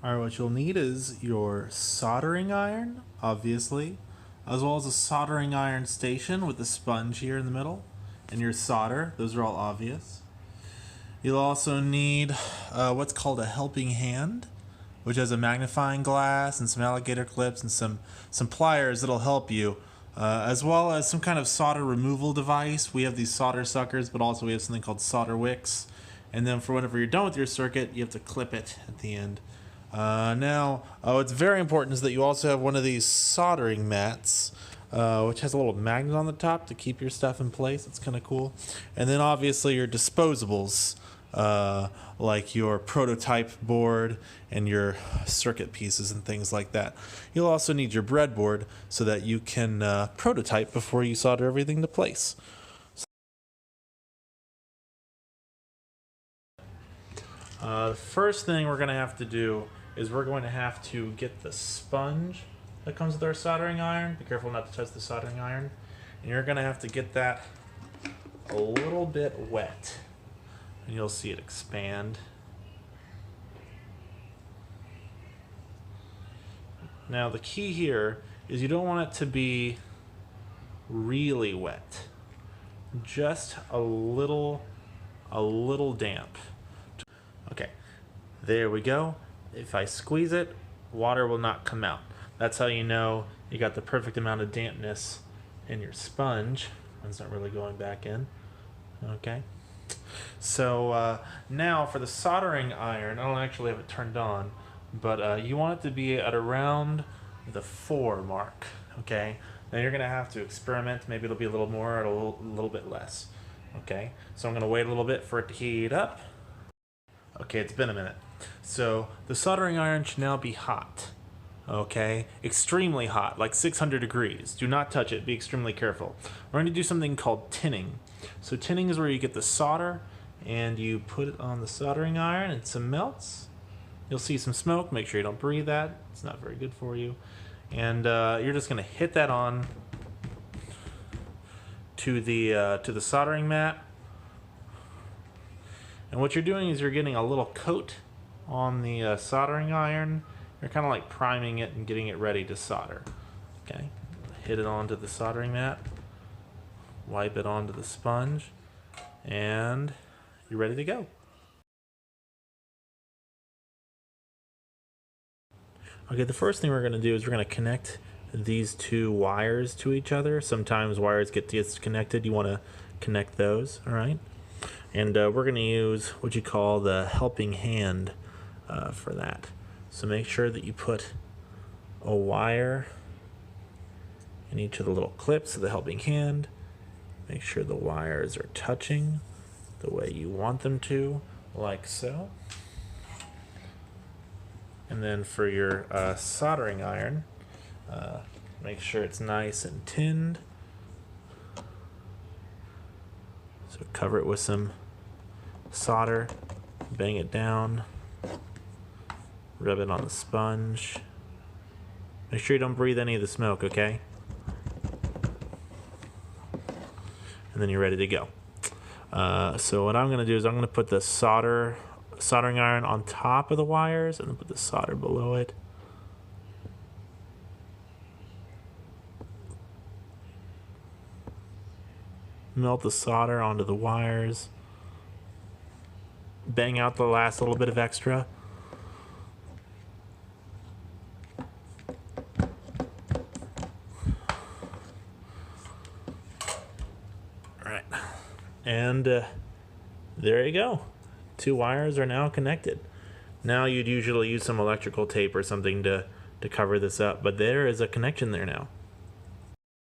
Alright, what you'll need is your soldering iron, obviously, as well as a soldering iron station with the sponge here in the middle, and your solder. Those are all obvious. You'll also need what's called a helping hand, which has a magnifying glass and some alligator clips and some pliers that'll help you, as well as some kind of solder removal device. We have these solder suckers, but also we have something called solder wicks. And then for whenever you're done with your circuit, you have to clip it at the end. What's very important is that you also have one of these soldering mats, which has a little magnet on the top to keep your stuff in place. It's kind of cool. And then obviously your disposables, like your prototype board and your circuit pieces and things like that. You'll also need your breadboard so that you can prototype before you solder everything to place. The first thing we're going to have to do is we're going to have to get the sponge that comes with our soldering iron. Be careful not to touch the soldering iron. And you're going to have to get that a little bit wet. And you'll see it expand. Now the key here is you don't want it to be really wet. Just a little damp. Okay, there we go. If I squeeze it, water will not come out. That's how you know you got the perfect amount of dampness in your sponge. It's not really going back in. Okay. So now for the soldering iron, I don't actually have it turned on, but you want it to be at around the 4 mark. Okay. Now you're gonna have to experiment. Maybe it'll be a little more or a little bit less. Okay. So I'm gonna wait a little bit for it to heat up. Okay, it's been a minute. So the soldering iron should now be hot. Okay, extremely hot, like 600 degrees. Do not touch it, be extremely careful. We're going to do something called tinning. So tinning is where you get the solder and you put it on the soldering iron and some melts. You'll see some smoke, make sure you don't breathe that. It's not very good for you. And you're just going to hit that on to the soldering mat. And what you're doing is you're getting a little coat on the soldering iron. You're kind of like priming it and getting it ready to solder. Okay, hit it onto the soldering mat, wipe it onto the sponge, and you're ready to go. Okay, the first thing we're going to do is we're going to connect these 2 wires to each other. Sometimes wires get disconnected. You want to connect those, all right? And we're going to use what you call the helping hand for that. So make sure that you put a wire in each of the little clips of the helping hand. Make sure the wires are touching the way you want them to, like so. And then for your soldering iron, make sure it's nice and tinned. So cover it with some solder, bang it down, rub it on the sponge. Make sure you don't breathe any of the smoke, okay? And then you're ready to go. So what I'm going to do is I'm going to put the soldering iron on top of the wires and then put the solder below it. Melt the solder onto the wires. Bang out the last little bit of extra. Alright. And there you go. 2 wires are now connected. Now you'd usually use some electrical tape or something to cover this up, but there is a connection there now.